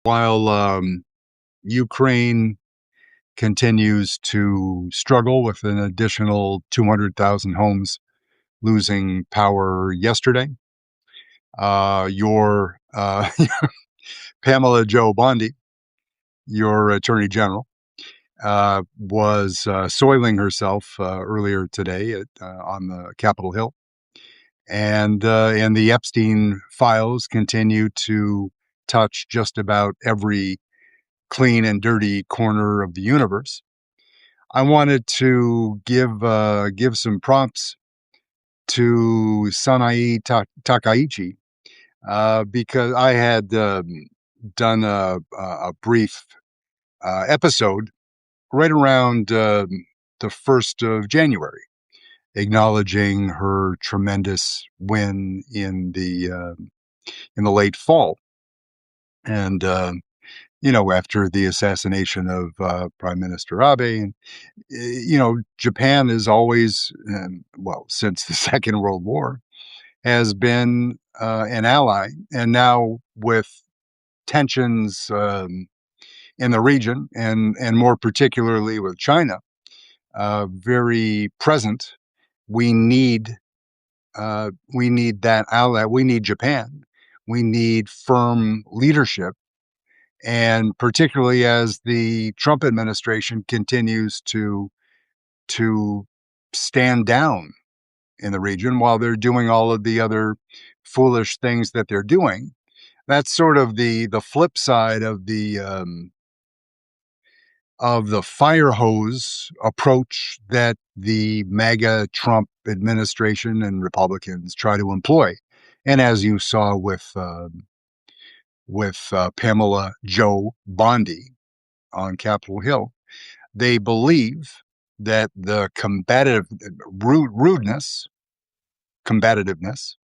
While Ukraine continues to struggle with an additional 200,000 homes losing power yesterday, your Pamela Joe Bondi, your Attorney General, was soiling herself earlier today on the Capitol Hill, and the Epstein files continue to touch just about every clean and dirty corner of the universe. I wanted to give some prompts to Sanae Takaichi because I had done a brief episode right around the 1st of January, acknowledging her tremendous win in the late fall, and after the assassination of Prime Minister Abe. And Japan is always, well, since the Second World War, has been an ally, and now with tensions in the region, and more particularly with China, very present. We need that ally. We need Japan. We need firm leadership, and particularly as the Trump administration continues to stand down in the region while they're doing all of the other foolish things that they're doing. That's sort of the flip side of the fire hose approach that the MAGA Trump administration and Republicans try to employ. And as you saw with Pamela Joe Bondi on Capitol Hill, they believe that the combativeness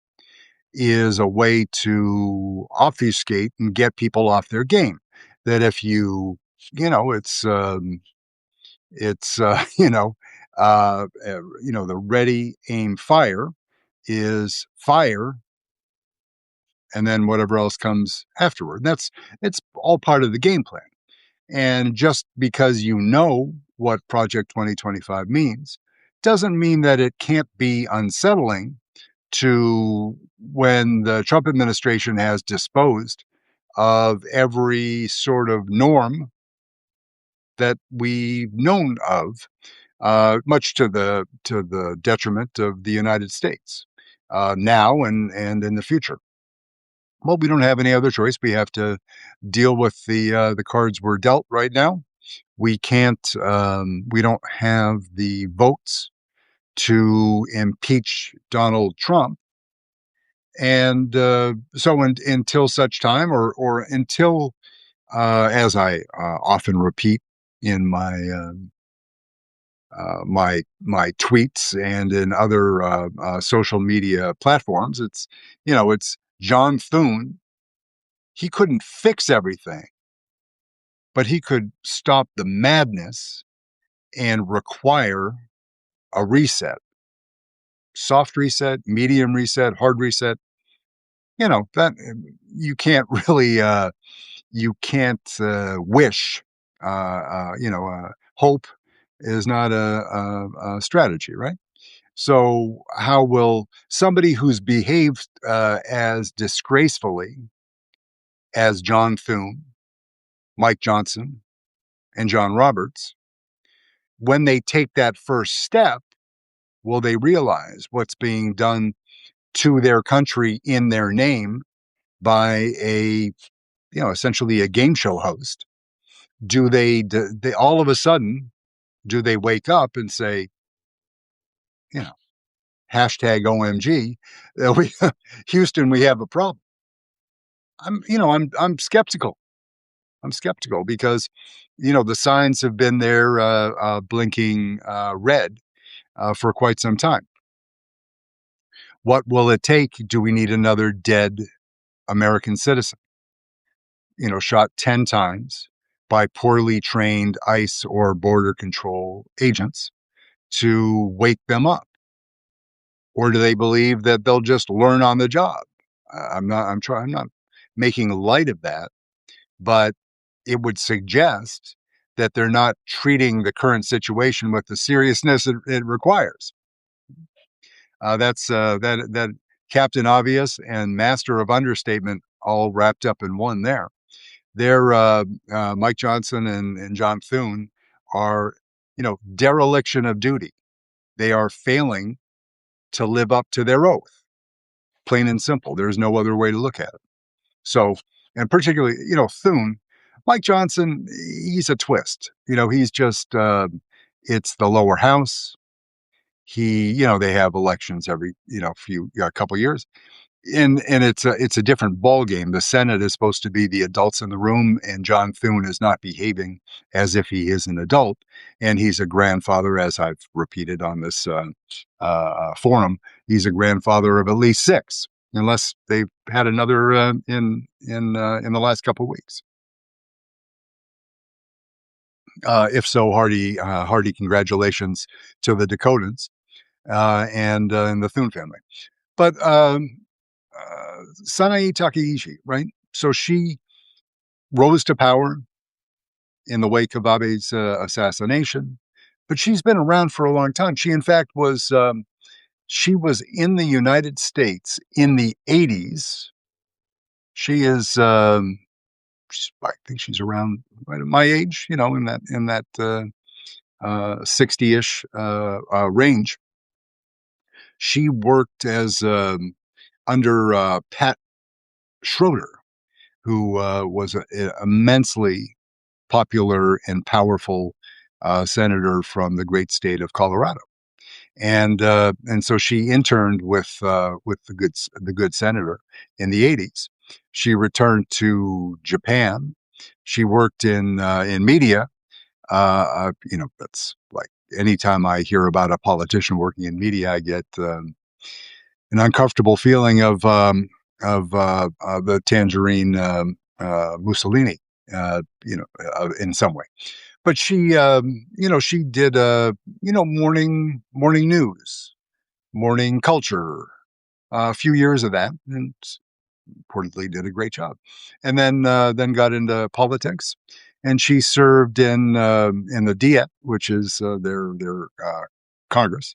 is a way to obfuscate and get people off their game. That if it's the ready, aim, fire is fire, and then whatever else comes afterward. It's all part of the game plan. And just because you know what Project 2025 means, doesn't mean that it can't be unsettling to when the Trump administration has disposed of every sort of norm that we've known of, much to the detriment of the United States, now and in the future. Well, we don't have any other choice. We have to deal with the cards we're dealt right now. We can't. We don't have the votes to impeach Donald Trump, and until such time, or until, as I often repeat in my tweets and in other social media platforms, it's John Thune. He couldn't fix everything, but he could stop the madness and require a reset. Soft reset, medium reset, hard reset. That you can't really you can't wish. Hope is not a strategy, right? So how will somebody who's behaved as disgracefully as John Thune, Mike Johnson, and John Roberts, when they take that first step, will they realize what's being done to their country in their name by essentially a game show host? Do they all of a sudden, do they wake up and say, you know, hashtag OMG, Houston, we have a problem? I'm skeptical. I'm skeptical because, the signs have been there, blinking red for quite some time. What will it take? Do we need another dead American citizen, shot 10 times by poorly trained ICE or border control agents to wake them up? Or do they believe that they'll just learn on the job? I'm not making light of that, but it would suggest that they're not treating the current situation with the seriousness it requires. That Captain Obvious and Master of Understatement all wrapped up in one there. They're Mike Johnson and John Thune are, dereliction of duty. They are failing to live up to their oath, plain and simple. There's no other way to look at it. So, and particularly, Thune, Mike Johnson, he's a twist. He's just, it's the lower house. They have elections every, a couple years. And it's a different ball game. The Senate is supposed to be the adults in the room, and John Thune is not behaving as if he is an adult, and he's a grandfather, as I've repeated on this forum. He's a grandfather of at least six, unless they've had another in the last couple of weeks. If so, hearty congratulations to the Dakotans and the Thune family. But Sanae Takaishi, right? So she rose to power in the wake of Abe's assassination, but she's been around for a long time. She, in fact, she was in the United States in the 80s. She is, I think she's around right at my age, in that 60-ish range. She worked as under Pat Schroeder, who was an immensely popular and powerful senator from the great state of Colorado, and so she interned with the good senator in the 80s. She returned to Japan. She worked in media. That's like anytime I hear about a politician working in media, I get an uncomfortable feeling of the tangerine Mussolini, in some way. But she did morning news, morning culture, a few years of that, and reportedly did a great job. And then got into politics, and she served in the Diet, which is their Congress,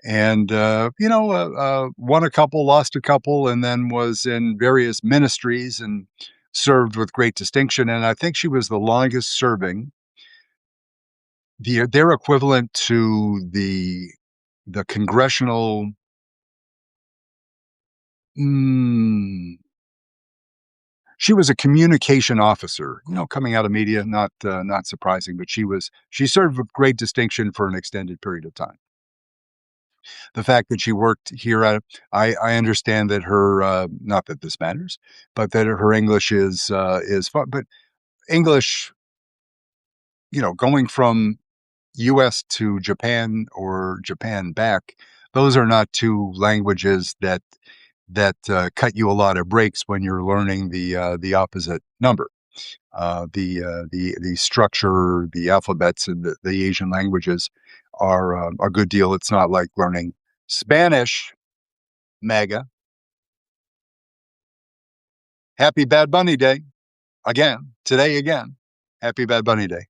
and won a couple, lost a couple, and then was in various ministries and served with great distinction. And I think she was the longest serving, their equivalent to the congressional. She was a communication officer, coming out of media, not surprising, but she served with great distinction for an extended period of time. The fact that she worked here, I understand that her, not that this matters, but that her English is fun. But English, going from U.S. to Japan or Japan back, those are not two languages that cut you a lot of breaks when you're learning the opposite number. The structure, the alphabets, and the Asian languages are a good deal. It's not like learning Spanish. Mega. Happy Bad Bunny Day again today again. Happy Bad Bunny Day.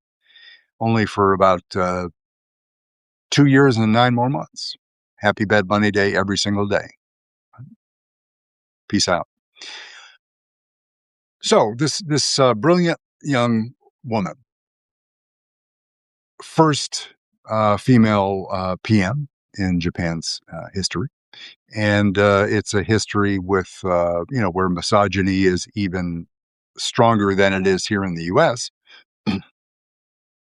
Only for about 2 years and 9 more months. Happy Bad Bunny Day every single day. Peace out. So this brilliant young woman, first female PM in Japan's history, and it's a history with where misogyny is even stronger than it is here in the U.S. I'm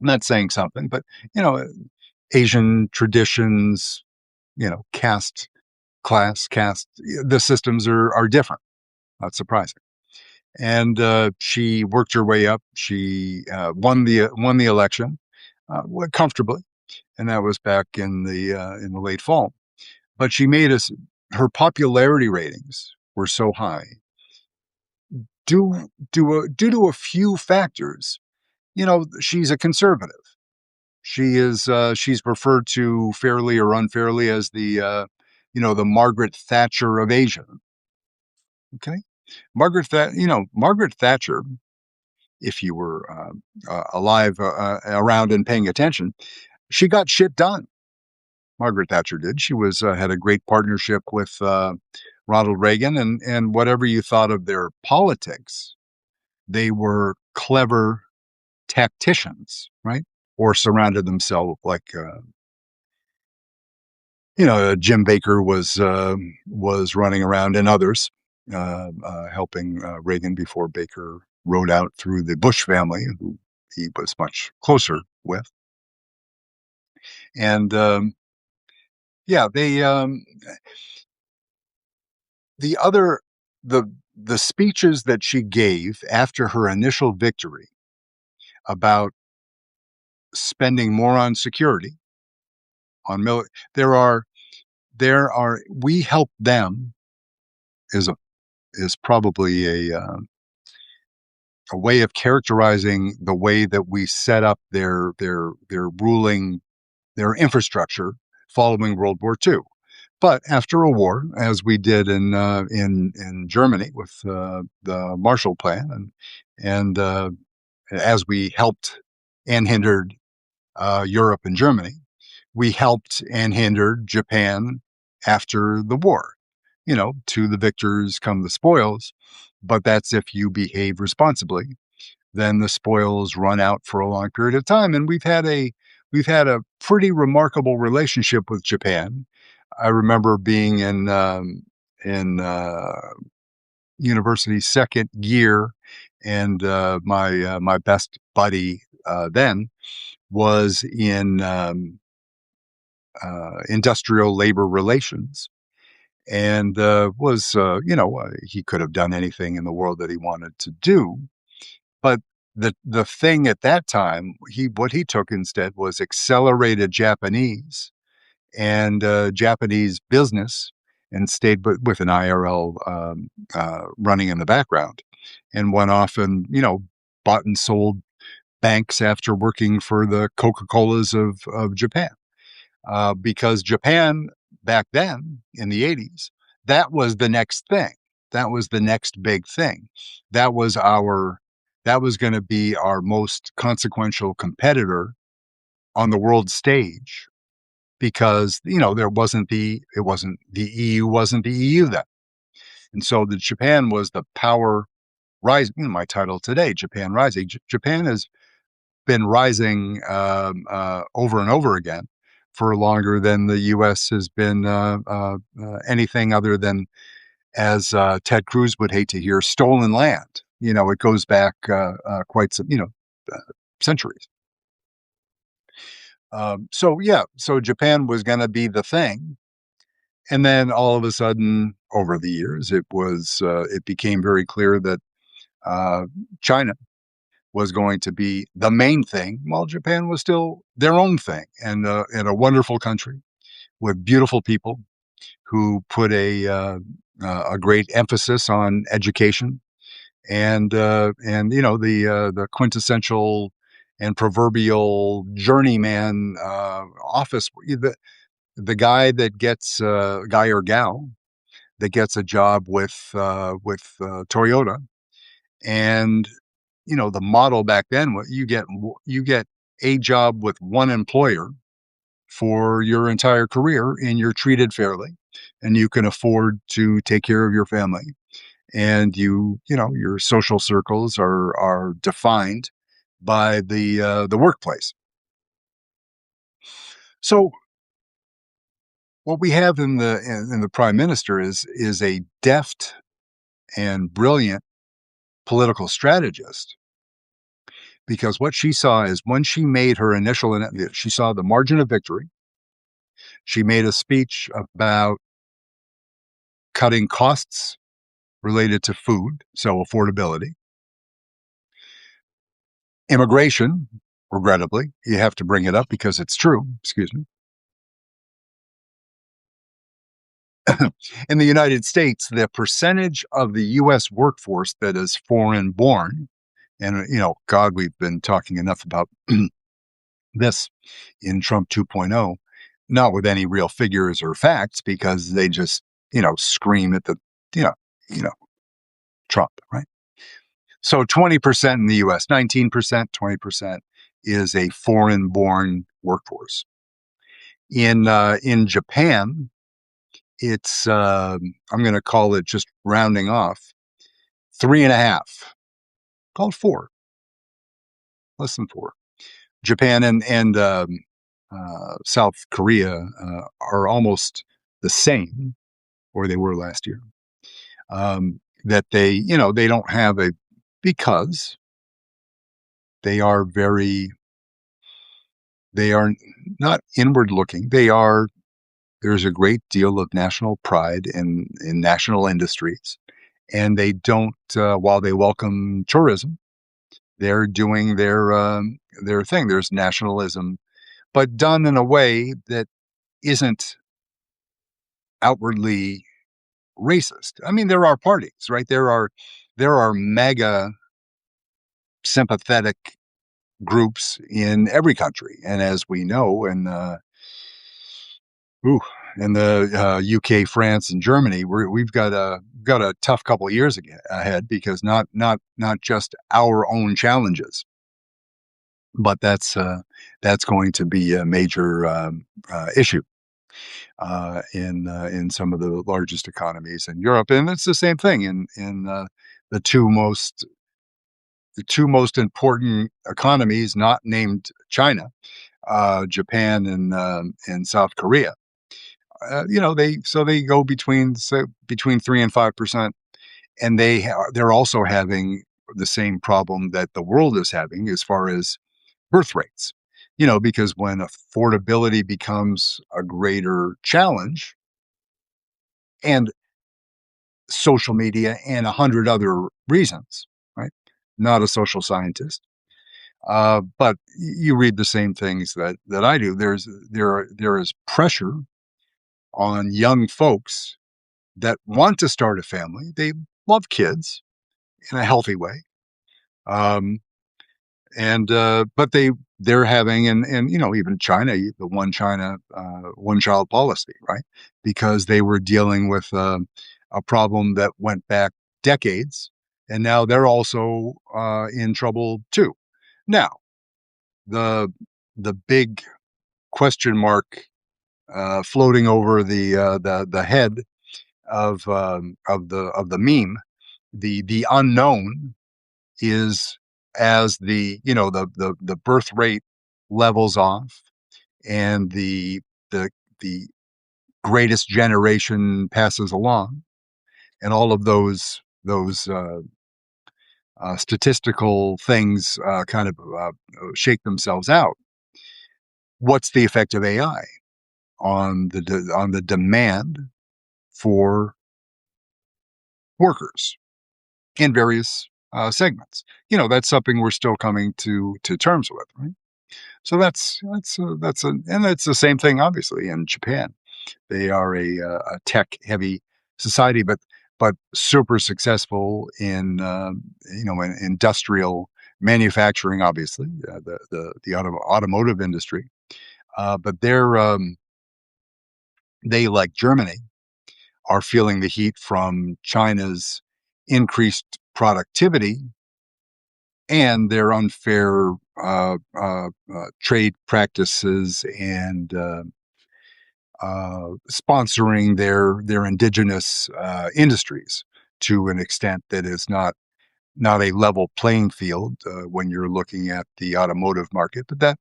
not saying something, but Asian traditions, caste, the systems are different. Not surprising. And she worked her way up. She won the election comfortably, and that was back in the late fall. But she made us. Her popularity ratings were so high due to a few factors. She's a conservative. She's referred to fairly or unfairly as the Margaret Thatcher of Asia. Okay, Margaret Thatcher if you were alive, around and paying attention. She got shit done. Margaret Thatcher did. She was had a great partnership with Ronald Reagan, and whatever you thought of their politics, they were clever tacticians, right? Or surrounded themselves like Jim Baker was running around, and others helping Reagan before Baker rode out through the Bush family, who he was much closer with. And yeah, they the other the the speeches that she gave after her initial victory about spending more on security, on military, there are we help them is a is probably a way of characterizing the way that we set up their ruling, their infrastructure following World War II. But after a war, as we did in Germany with the Marshall Plan, and as we helped and hindered Europe and Germany, we helped and hindered Japan after the war. To the victors come the spoils, but that's if you behave responsibly. Then the spoils run out for a long period of time, and we've had a pretty remarkable relationship with Japan. I remember being in university second year, and my best buddy then was in industrial labor relations, and he could have done anything in the world that he wanted to do, but the thing at that time, what he took instead was accelerated Japanese and Japanese business, and stayed with an IRL running in the background, and went off and bought and sold banks after working for the Coca-Colas of Japan, because Japan back then in the 80s, that was the next thing. That was the next big thing. That was going to be our most consequential competitor on the world stage, because the EU wasn't the EU then. And so the Japan was the power rising. My title today, Japan Rising. Japan has been rising over and over again for longer than the U.S. has been anything other than, as Ted Cruz would hate to hear, stolen land. It goes back quite some, centuries. So Japan was going to be the thing, and then all of a sudden, over the years, it became very clear that uh, China was going to be the main thing, while Japan was still their own thing, and a wonderful country with beautiful people who put a great emphasis on education, and the quintessential and proverbial journeyman office, the guy that gets guy or gal that gets a job with Toyota, and the model back then, what you get a job with one employer for your entire career, and you're treated fairly, and you can afford to take care of your family, and your social circles are defined by the workplace. So what we have in the prime minister is a deft and brilliant political strategist, because what she saw is, when she made her she saw the margin of victory. She made a speech about cutting costs related to food, so affordability. Immigration, regrettably, you have to bring it up because it's true. Excuse me. In the United States, the percentage of the U.S. workforce that is foreign born, and God, we've been talking enough about this in Trump 2.0, not with any real figures or facts, because they just scream at the you know you know Trump, right? So 20% in the US, 19%, 20% is a foreign-born workforce. In Japan, it's I'm going to call it, just rounding off, 3.5, called four, less than four. Japan and South Korea are almost the same, or they were last year. That they don't have a, because they are very, they are not inward looking. There's a great deal of national pride in national industries, and they don't, while they welcome tourism, they're doing their thing. There's nationalism, but done in a way that isn't outwardly racist. I mean, there are parties, right? There are mega sympathetic groups in every country, and as we know, ooh, in the UK, France, and Germany, we've got a tough couple of years ahead, because not just our own challenges, but that's going to be a major issue in some of the largest economies in Europe, and it's the same thing in the two most important economies, not named China, Japan and South Korea. They go between 3 and 5%, and they're also having the same problem that the world is having as far as birth rates. Because when affordability becomes a greater challenge, and social media and 100 other reasons, right? Not a social scientist, but you read the same things that I do. There is pressure on young folks that want to start a family. They love kids in a healthy way. Um, and but they're having, and even China, the one child policy, right? Because they were dealing with a problem that went back decades, and now they're also in trouble too. Now, the the big question mark floating over the head of the meme, the unknown, is, as the birth rate levels off, and the the greatest generation passes along, and all of those statistical things kind of shake themselves out. What's the effect of AI on the demand for workers in various segments? That's something we're still coming to terms with, right? So and it's the same thing, obviously, in Japan. They are a tech heavy society, but super successful in industrial manufacturing, obviously, the automotive industry. But they, like Germany, are feeling the heat from China's increased productivity and their unfair trade practices, and sponsoring their indigenous industries to an extent that is not a level playing field when you're looking at the automotive market. But that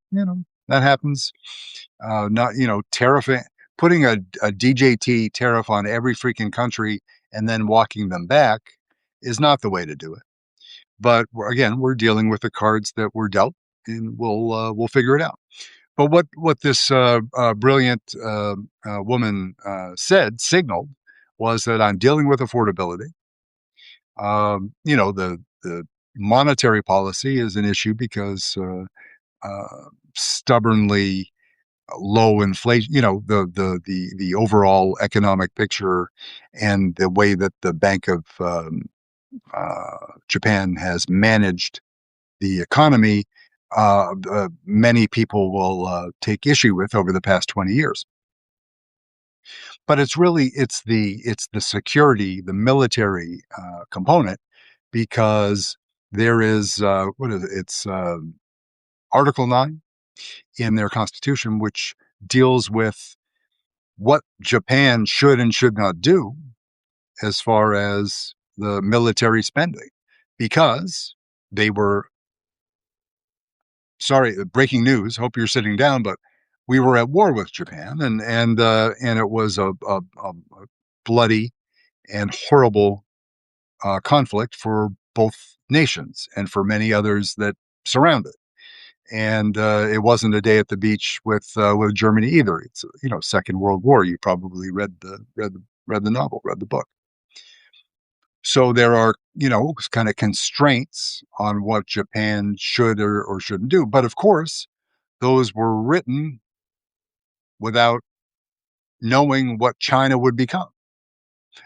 happens. Not tariffing, putting a DJT tariff on every freaking country and then walking them back is not the way to do it. But again, we're dealing with the cards that we're dealt, and we'll figure it out. But what this brilliant woman signaled, was that I'm dealing with affordability. The monetary policy is an issue because stubbornly low inflation. The overall economic picture, and the way that the Bank of Japan has managed the economy, many people will take issue with over the past 20 years. But it's the security, the military component, because there is what is it? It's Article 9 in their constitution, which deals with what Japan should and should not do as far as the military spending, because they were, sorry, breaking news. Hope you're sitting down, but we were at war with Japan, and it was a bloody and horrible conflict for both nations and for many others that surround it. And it wasn't a day at the beach with Germany either. It's, Second World War. You probably read the novel, read the book. So there are, kind of constraints on what Japan should or shouldn't do. But of course, those were written without knowing what China would become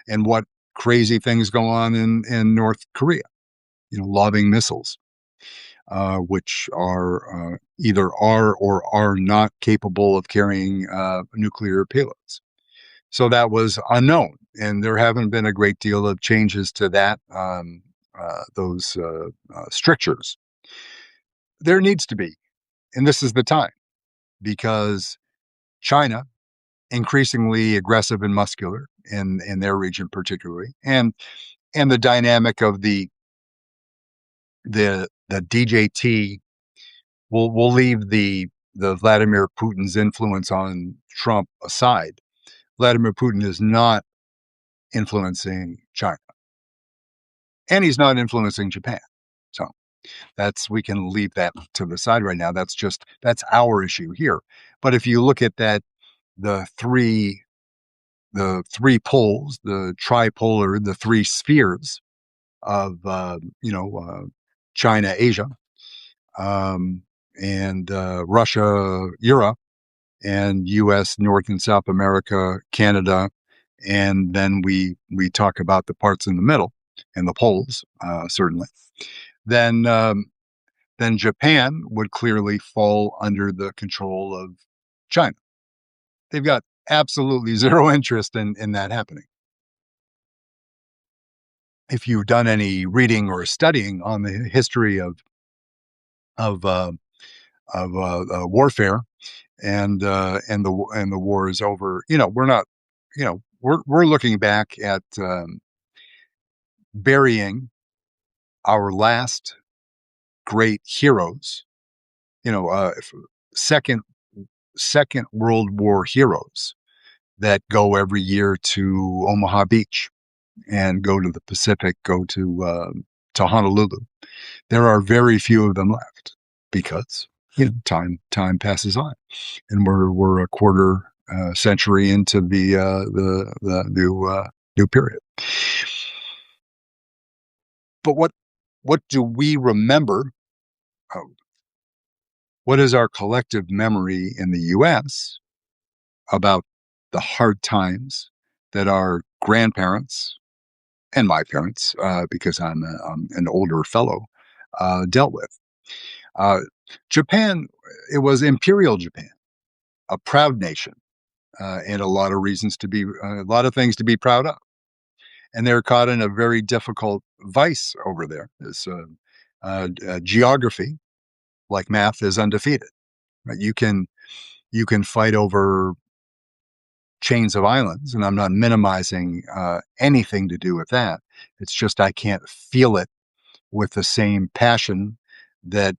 and what crazy things go on in North Korea, lobbing missiles, which are either are or are not capable of carrying nuclear payloads. So that was unknown, and there haven't been a great deal of changes to that, those strictures. There needs to be, and this is the time, because China, increasingly aggressive and muscular in their region particularly, and the dynamic of the DJT, we'll leave the Vladimir Putin's influence on Trump aside. Vladimir Putin is not influencing China, and he's not influencing Japan. So we can leave that to the side right now. That's our issue here. But if you look at that, the three poles, the tripolar, the three spheres of China, Asia, and Russia, Europe, and U.S., North and South America, Canada, and then we talk about the parts in the middle and the poles, certainly. Then Japan would clearly fall under the control of China. They've got absolutely zero interest in that happening. If you've done any reading or studying on the history of warfare and the war is over, we're not, we're looking back at burying our last great heroes, second World War heroes that go every year to Omaha Beach and go to the Pacific, go to Honolulu. There are very few of them left because time passes on, and we're a quarter century into the new period. But what do we remember? What is our collective memory in the U.S. about the hard times that our grandparents and my parents, because I'm an older fellow, dealt with? Japan, it was Imperial Japan, a proud nation, and a lot of things to be proud of. And they're caught in a very difficult vice over there. This geography, like math, is undefeated. Right? You can fight over chains of islands, and I'm not minimizing anything to do with that. It's just I can't feel it with the same passion that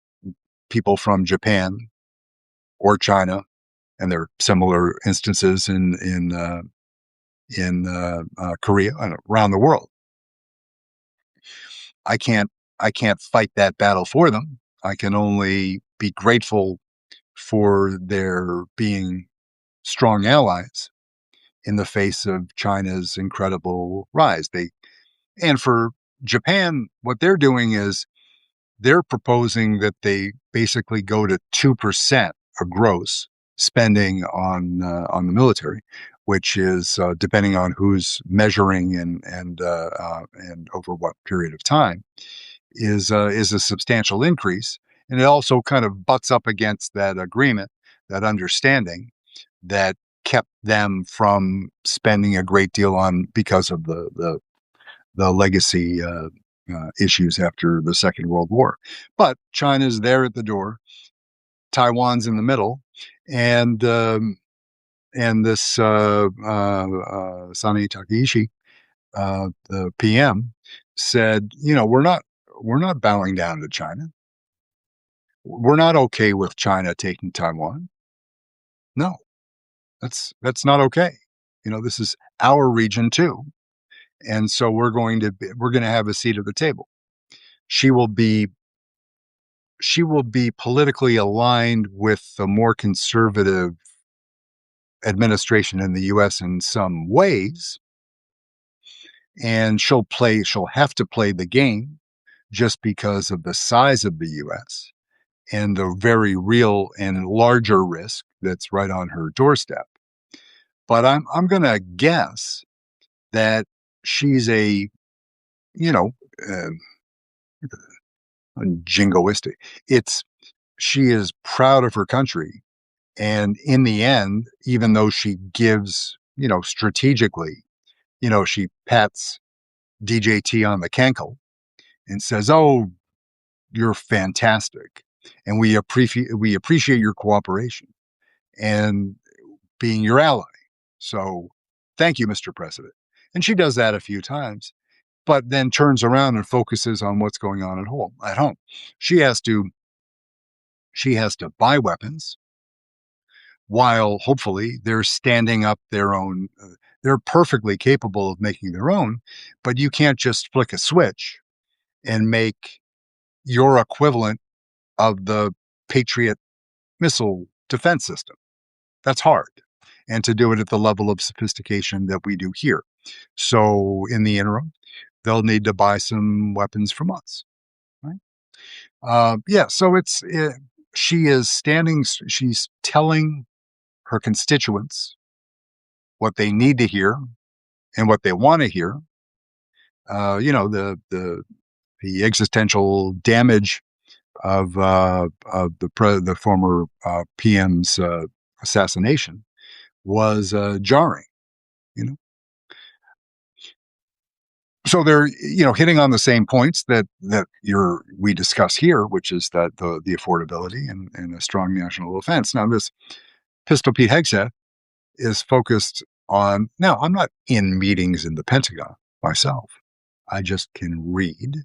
people from Japan or China, and there are similar instances in Korea and around the world. I can't fight that battle for them. I can only be grateful for their being strong allies in the face of China's incredible rise. And for Japan, what they're doing is they're proposing that they basically go to 2% of gross spending on the military, which is depending on who's measuring and over what period of time, is a substantial increase. And it also kind of butts up against that agreement, that understanding that kept them from spending a great deal on because of the legacy issues after the Second World War. But China's there at the door, Taiwan's in the middle, and this Sani Takaishi, the PM, said, we're not bowing down to China. We're not okay with China taking Taiwan. No, that's not okay. This is our region too, and so we're going to have a seat at the table. She will be she will be politically aligned with the more conservative administration in the US in some ways, and she'll have to play the game just because of the size of the US and the very real and larger risk that's right on her doorstep. But I'm going to guess that she's a, you know, uh, jingoistic. It's She is proud of her country, and in the end, even though she gives, strategically, she pats DJT on the cankle and says, "Oh, you're fantastic, and we appreciate your cooperation and being your ally. So, thank you, Mr. President." And she does that a few times, but then turns around and focuses on what's going on at home. At home, she has to she has to buy weapons while hopefully they're standing up their own. They're perfectly capable of making their own, but you can't just flick a switch and make your equivalent of the Patriot missile defense system. That's hard. And to do it at the level of sophistication that we do here. So in the interim, they'll need to buy some weapons from us. Right? Yeah. So she's telling her constituents what they need to hear and what they want to hear. The existential damage of the former PM's assassination was jarring. You know, so they're hitting on the same points that we discuss here, which is that the affordability and a strong national defense. Now, this Pistol Pete Hegseth is focused on. Now, I'm not in meetings in the Pentagon myself. I just can read,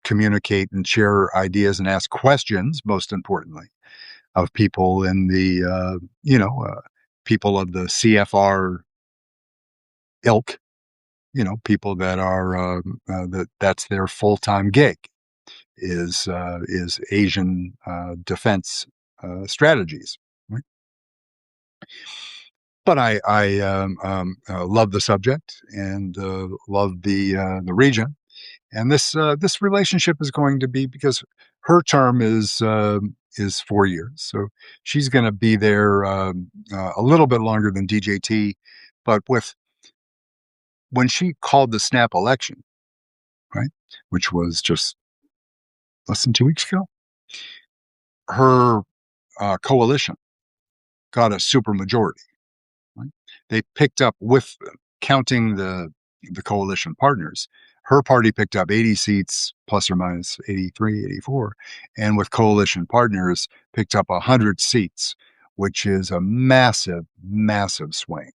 communicate, and share ideas and ask questions. Most importantly, of people in the people of the CFR ilk. People that are that's their full time gig is Asian defense strategies. Right? But I love the subject and love the region, and this relationship is going to be, because her term is 4 years, so she's going to be there a little bit longer than DJT, but when she called the snap election, right, which was just less than 2 weeks ago, her coalition got a supermajority. Right? They picked up, with counting the coalition partners, her party picked up 80 seats, plus or minus 83, 84, and with coalition partners picked up 100 seats, which is a massive, massive swing.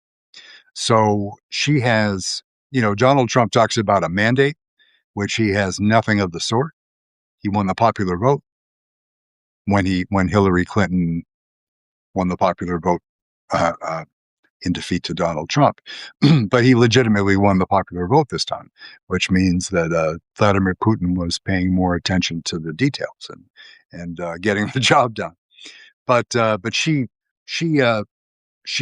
So she has, Donald Trump talks about a mandate, which he has nothing of the sort. He won the popular vote when Hillary Clinton won the popular vote uh, uh, in defeat to Donald Trump. But he legitimately won the popular vote this time, which means that Vladimir Putin was paying more attention to the details and getting the job done. But she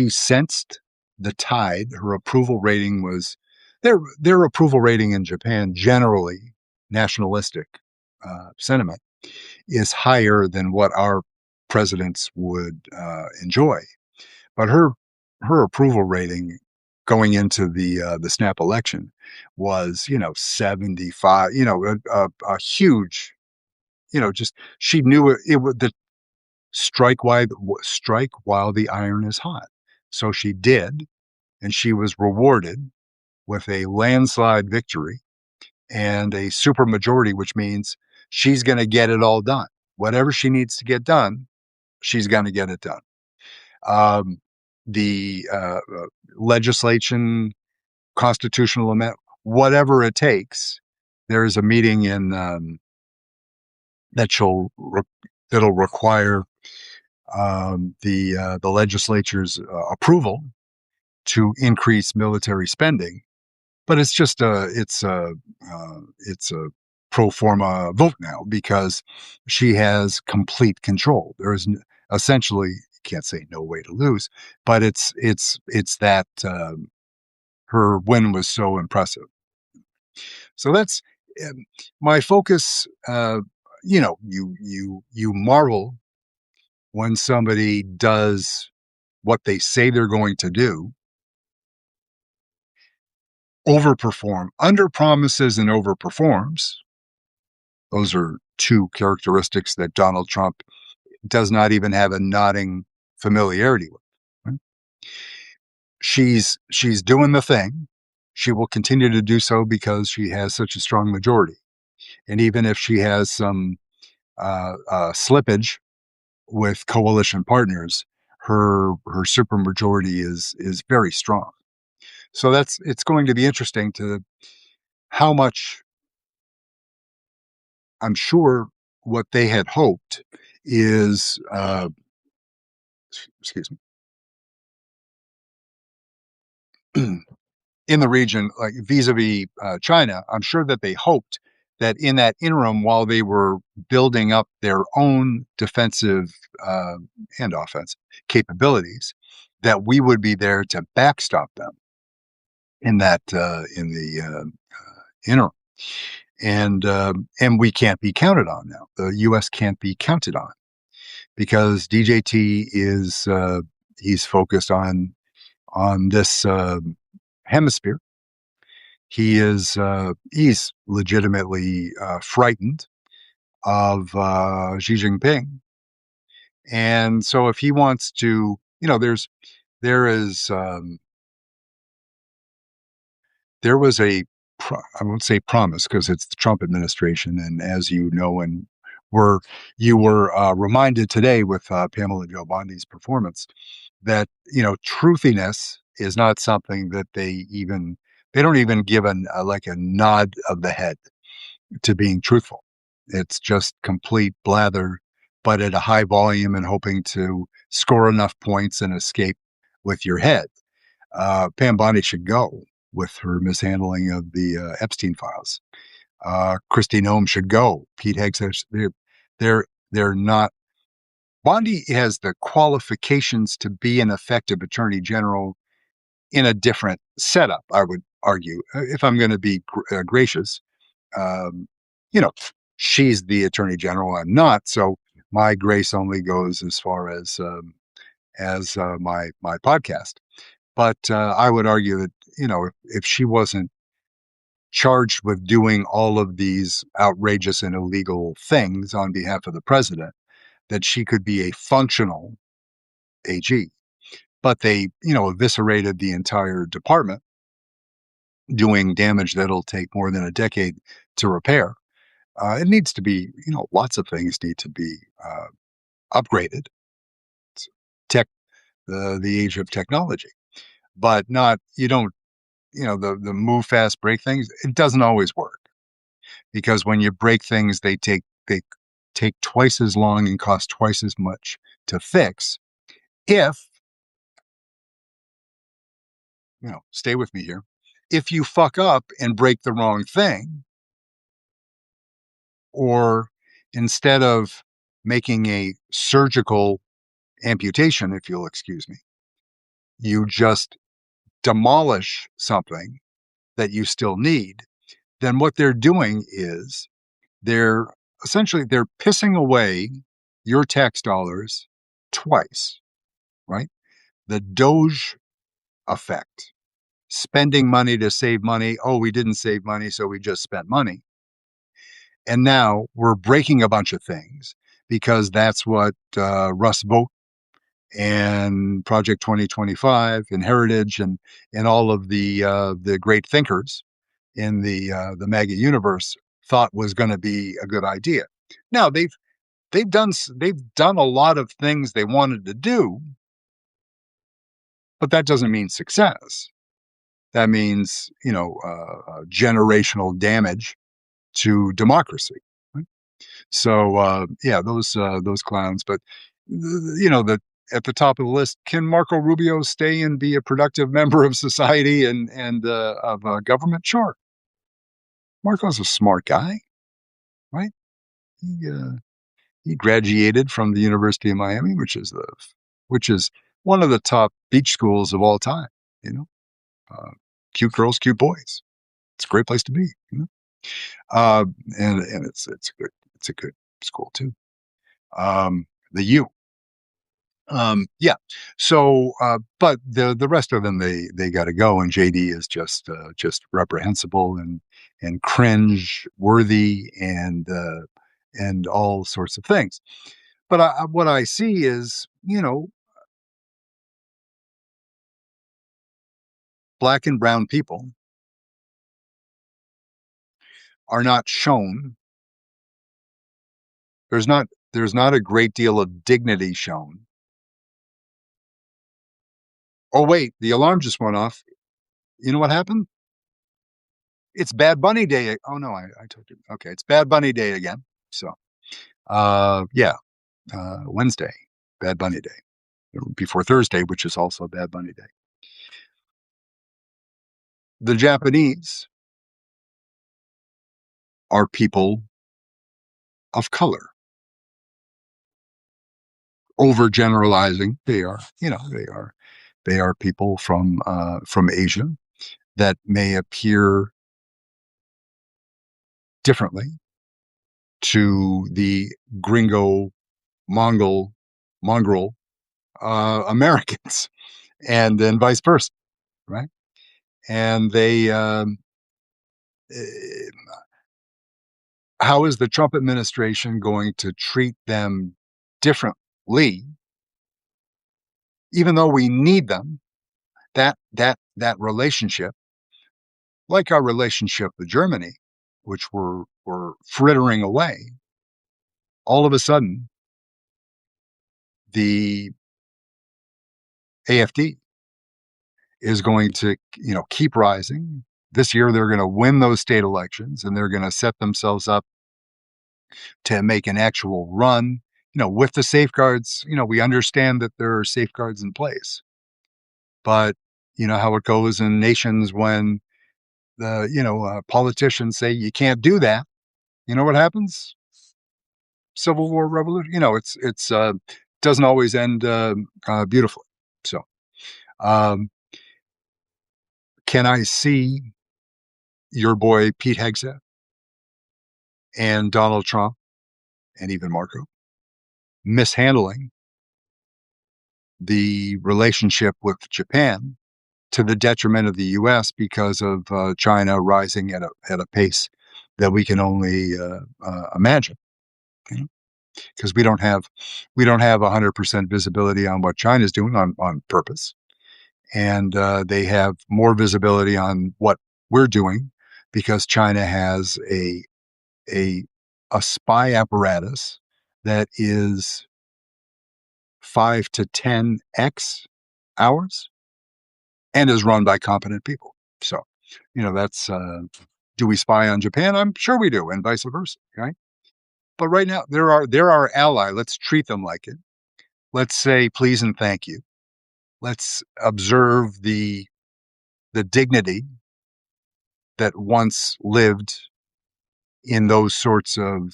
sensed the tide. Her approval rating was their approval rating in Japan, generally nationalistic sentiment, is higher than what our presidents would enjoy. But her approval rating going into the snap election was 75. A huge. Just she knew it would the strike while the iron is hot. So she did, and she was rewarded with a landslide victory and a supermajority, which means she's going to get it all done. Whatever she needs to get done, she's going to get it done. Um, the legislation, constitutional amendment, whatever it takes. There is a meeting in that she'll that'll require the legislature's approval to increase military spending. But it's just it's a pro forma vote now because she has complete control. There is essentially, you can't say no way to lose, but it's that her win was so impressive. So that's my focus. You marvel when somebody does what they say they're going to do, overperform, under promises and overperforms. Those are two characteristics that Donald Trump does not even have a nodding familiarity with. Right? She's doing the thing. She will continue to do so because she has such a strong majority. And even if she has some slippage with coalition partners, her supermajority is very strong. So it's going to be interesting to how much I'm sure what they had hoped is excuse me in the region, like vis-a-vis China. I'm sure that they hoped that in that interim, while they were building up their own defensive uh, and offensive capabilities, that we would be there to backstop them in that in the interim. And we can't be counted on now. The U.S. can't be counted on because DJT is he's focused on this hemisphere. He's legitimately frightened of Xi Jinping, and so if he wants to, there is there was I won't say promise because it's the Trump administration, and as you know, and were you were reminded today with Pamela Joe Bondi's performance that truthiness is not something that they don't even give like a nod of the head to being truthful. It's just complete blather, but at a high volume and hoping to score enough points and escape with your head. Pam Bondi should go with her mishandling of the Epstein files. Kristi Noem should go. Pete Hegseth, they're not. Bondi has the qualifications to be an effective attorney general in a different setup, I would argue, if I'm going to be gracious. Um, you know, she's the attorney general. I'm not. So my grace only goes as far as my podcast. But I would argue that if she wasn't charged with doing all of these outrageous and illegal things on behalf of the president, that she could be a functional AG. But they, eviscerated the entire department, doing damage that'll take more than a decade to repair. It needs to be, lots of things need to be upgraded. It's tech, the age of technology, but not, you don't, the move fast, break things. It doesn't always work because when you break things, they take twice as long and cost twice as much to fix. If, stay with me here. If you fuck up and break the wrong thing, or instead of making a surgical amputation, if you'll excuse me, you just demolish something that you still need, then what they're doing is they're they're pissing away your tax dollars twice, right? The Doge effect, spending money to save money. Oh, we didn't save money, so we just spent money. And now we're breaking a bunch of things because that's what Russ Vogt and Project 2025 and Heritage and all of the great thinkers in the MAGA universe thought was going to be a good idea. Now they've done a lot of things they wanted to do, but that doesn't mean success. That means generational damage to democracy. Right? So yeah, those clowns. But the at the top of the list, can Marco Rubio stay and be a productive member of society and of government? Sure, Marco's a smart guy, right? He uh, he graduated from the University of Miami, which is one of the top beach schools of all time. You know, uh, cute girls, cute boys. It's a great place to be. Uh, and it's a good school too. The U. Yeah. So, but the rest of them they got to go, and JD is just reprehensible and cringe worthy and all sorts of things. But what I see is, black and brown people are not shown. There's not a great deal of dignity shown. Oh wait, the alarm just went off. You know what happened? It's Bad Bunny Day. Oh no, I told you. Okay, it's Bad Bunny Day again. So, yeah, Wednesday, Bad Bunny Day, before Thursday, which is also Bad Bunny Day. The Japanese are people of color. Overgeneralizing, they are people from Asia that may appear differently to the gringo Mongol mongrel Americans, and then vice versa, right? And eh, how is the Trump administration going to treat them differently, even though we need them? That relationship, like our relationship with Germany, which we're frittering away, all of a sudden the AFD is going to keep rising. This year they're going to win those state elections, and they're going to set themselves up to make an actual run, with the safeguards. We understand that there are safeguards in place, but you know how it goes in nations when the politicians say you can't do that. You know what happens? Civil War, revolution. It's doesn't always end beautifully. So, um, can I see your boy Pete Hegseth and Donald Trump and even Marco mishandling the relationship with Japan to the detriment of the U.S. because of China rising at a pace that we can only imagine? Because we don't have 100% visibility on what China's doing on purpose, and they have more visibility on what we're doing because China has a a spy apparatus that is 5 to 10x ours and is run by competent people. So, that's do we spy on Japan? I'm sure we do, and vice versa, right? But right now, they're our ally. Let's treat them like it. Let's say please and thank you. Let's observe the dignity that once lived in those sorts of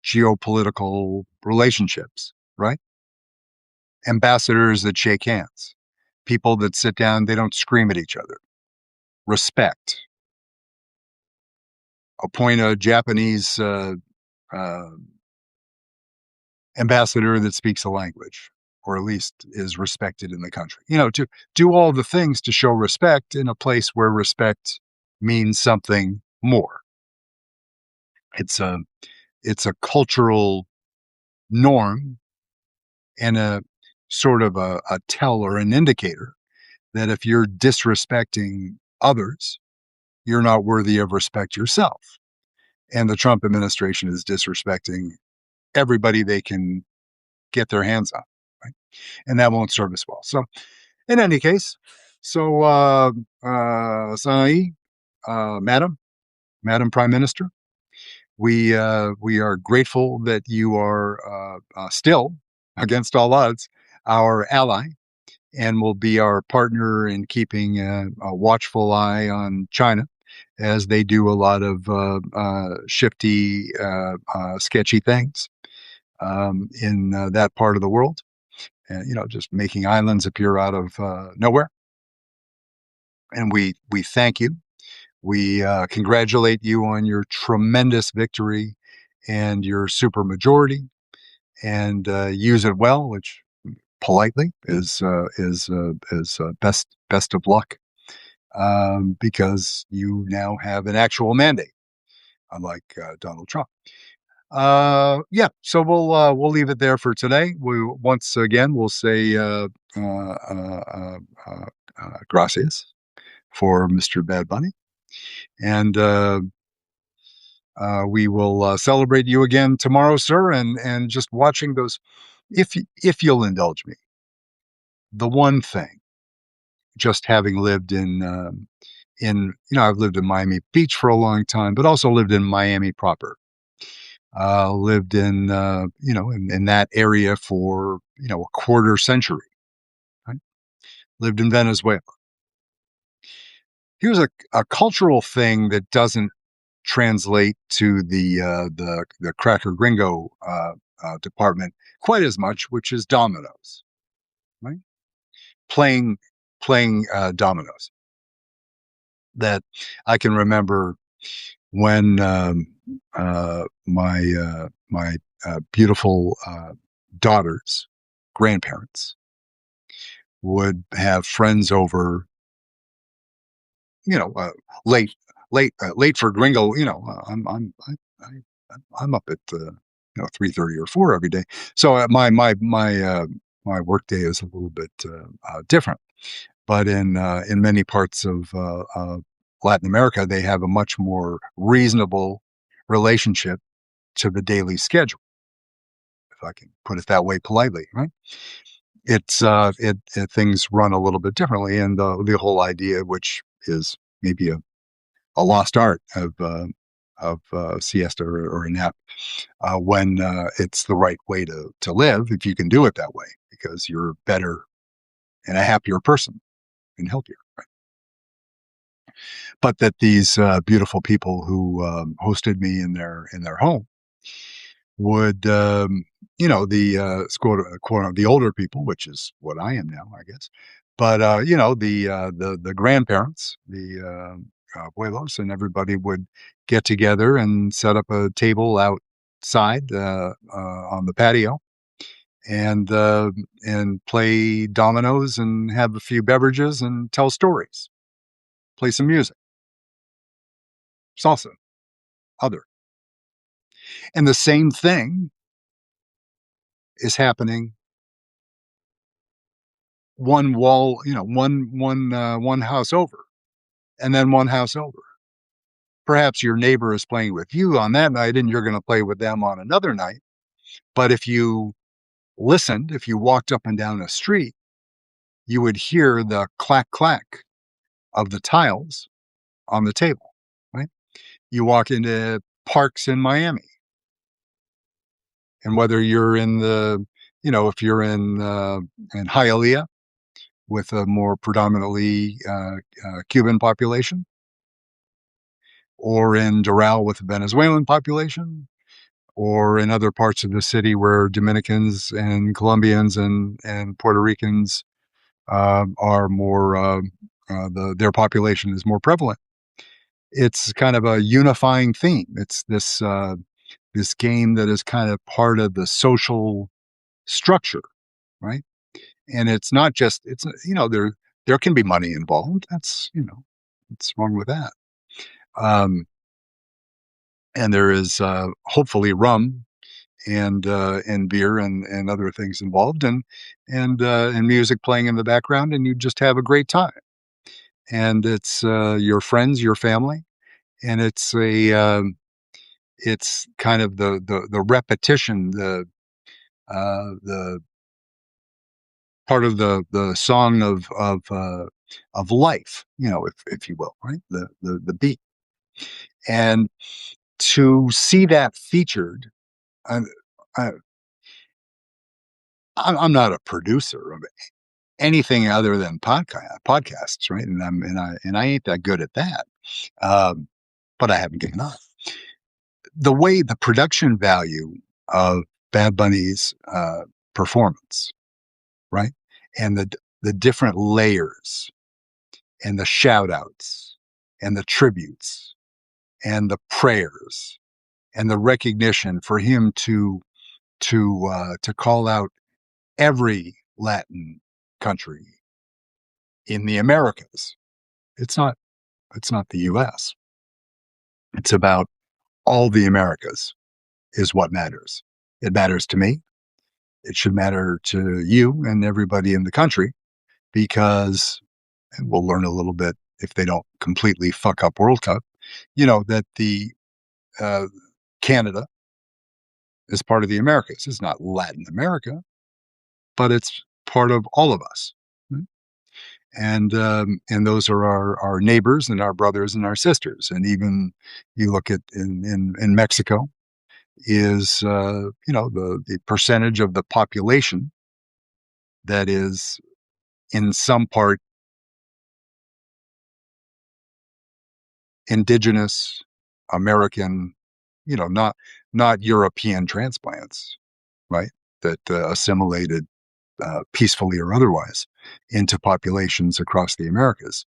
geopolitical relationships, right? Ambassadors that shake hands, people that sit down, they don't scream at each other. Respect. Appoint a Japanese uh, ambassador that speaks the language, or at least is respected in the country. To do all the things to show respect in a place where respect means something more. It's a cultural norm and sort of a tell or an indicator that if you're disrespecting others, you're not worthy of respect yourself. And the Trump administration is disrespecting everybody they can get their hands on, right? And that won't serve us well. So, in any case, so Sanai, Madam Prime Minister, we are grateful that you are still, against all odds, our ally, and will be our partner in keeping a watchful eye on China as they do a lot of shifty, sketchy things in that part of the world. Just making islands appear out of nowhere. And we thank you. We congratulate you on your tremendous victory and your supermajority, and use it well, which politely is best of luck, because you now have an actual mandate, unlike Donald Trump. Yeah, so we'll leave it there for today. We once again we'll say gracias for Mr. Bad Bunny, and we will celebrate you again tomorrow, sir. And just watching those, if you'll indulge me, the one thing, just having lived I've lived in Miami Beach for a long time, but also lived in Miami proper. Lived in that area for a quarter century. Right? Lived in Venezuela. Here's a cultural thing that doesn't translate to the Cracker Gringo department quite as much, which is dominoes. Right? Playing playing dominoes. That I can remember when my beautiful daughter's grandparents would have friends over, you know, late for Gringo. I'm up at 3:30 or 4 every day. So my work day is a little bit different. But in many parts of Latin America, they have a much more reasonable relationship to the daily schedule, if I can put it that way politely, right? Things run a little bit differently, and the whole idea, which is maybe a lost art of siesta or a nap, when it's the right way to live, if you can do it that way, because you're better and a happier person and healthier. Right? But that these beautiful people who hosted me in their home would, the quote the older people, which is what I am now, I guess. But the grandparents, the abuelos, and everybody would get together and set up a table outside on the patio, and play dominoes and have a few beverages and tell stories, play some music, salsa, other. And the same thing is happening one wall, one house over, and then one house over. Perhaps your neighbor is playing with you on that night and you're going to play with them on another night. But if you listened, if you walked up and down the street, you would hear the clack clack of the tiles on the table, right? You walk into parks in Miami, and whether you're if you're in Hialeah with a more predominantly Cuban population, or in Doral with a Venezuelan population, or in other parts of the city where Dominicans and Colombians and Puerto Ricans are more, their population is more prevalent. It's kind of a unifying theme. It's this game that is kind of part of the social structure, right? And it's not just there can be money involved. What's wrong with that? Um, and there is hopefully rum and beer and other things involved, and music playing in the background, and you just have a great time. And it's your friends, your family, and it's kind of the repetition, the part of the song of life, if you will, right? The beat. And to see that featured, I, I, I'm not a producer of anything other than podcasts, right? And I ain't that good at that. Um, but I haven't given up. The way the production value of Bad Bunny's performance, right, and the different layers and the shout outs and the tributes and the prayers and the recognition for him to call out every Latin country in the Americas. It's not it's not the US. It's about all the Americas is what matters. It matters to me. It should matter to you and everybody in the country because and we'll learn a little bit if they don't completely fuck up World Cup, that the uh, Canada is part of the Americas. It's not Latin America, but it's part of all of us. Right? And those are our neighbors and our brothers and our sisters. And even you look at in Mexico is the percentage of the population that is in some part indigenous American, not European transplants, right? That assimilated peacefully or otherwise into populations across the Americas.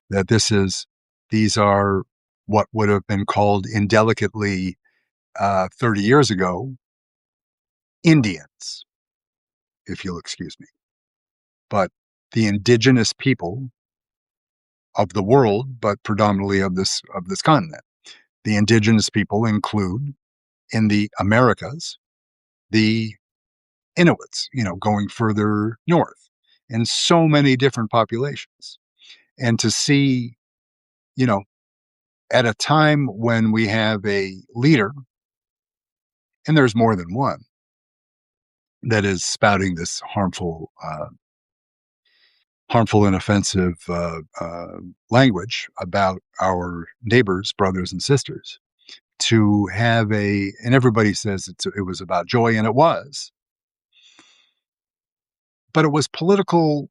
That these are what would have been called indelicately 30 years ago Indians, if you'll excuse me. But the indigenous people of the world, but predominantly of this continent, the indigenous people include in the Americas the Inuits, going further north, and so many different populations. And to see, you know, at a time when we have a leader, and there's more than one, that is spouting this harmful and offensive language about our neighbors, brothers and sisters, to have and everybody says it was about joy, and it was, but it was political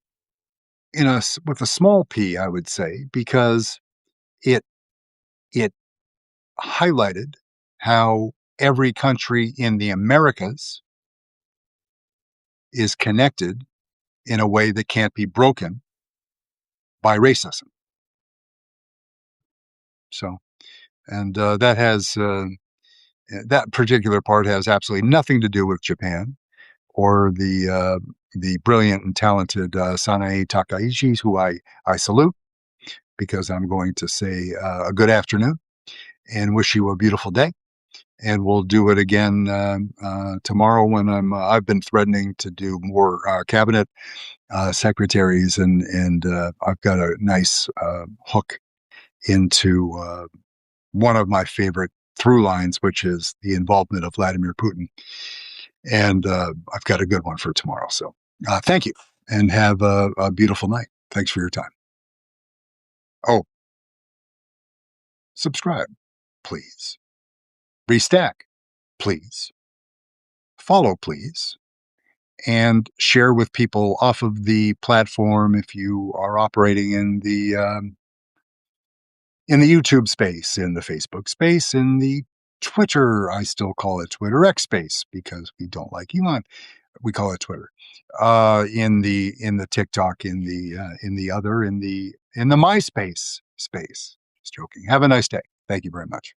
with a small p, I would say, because it it highlighted how every country in the Americas is connected in a way that can't be broken by racism. So, and that particular part has absolutely nothing to do with Japan or the brilliant and talented Sanae Takaichi, who I salute because I'm going to say a good afternoon and wish you a beautiful day. And we'll do it again tomorrow when I've been threatening to do more cabinet secretaries, and I've got a nice hook into one of my favorite through lines, which is the involvement of Vladimir Putin. And I've got a good one for tomorrow. So thank you and have a beautiful night. Thanks for your time. Oh, subscribe, please. Restack, please. Follow, please. And share with people off of the platform if you are operating in the YouTube space, in the Facebook space, in the Twitter. I still call it Twitter X space because we don't like Elon. We call it Twitter. In the TikTok, in the MySpace space. Just joking. Have a nice day. Thank you very much.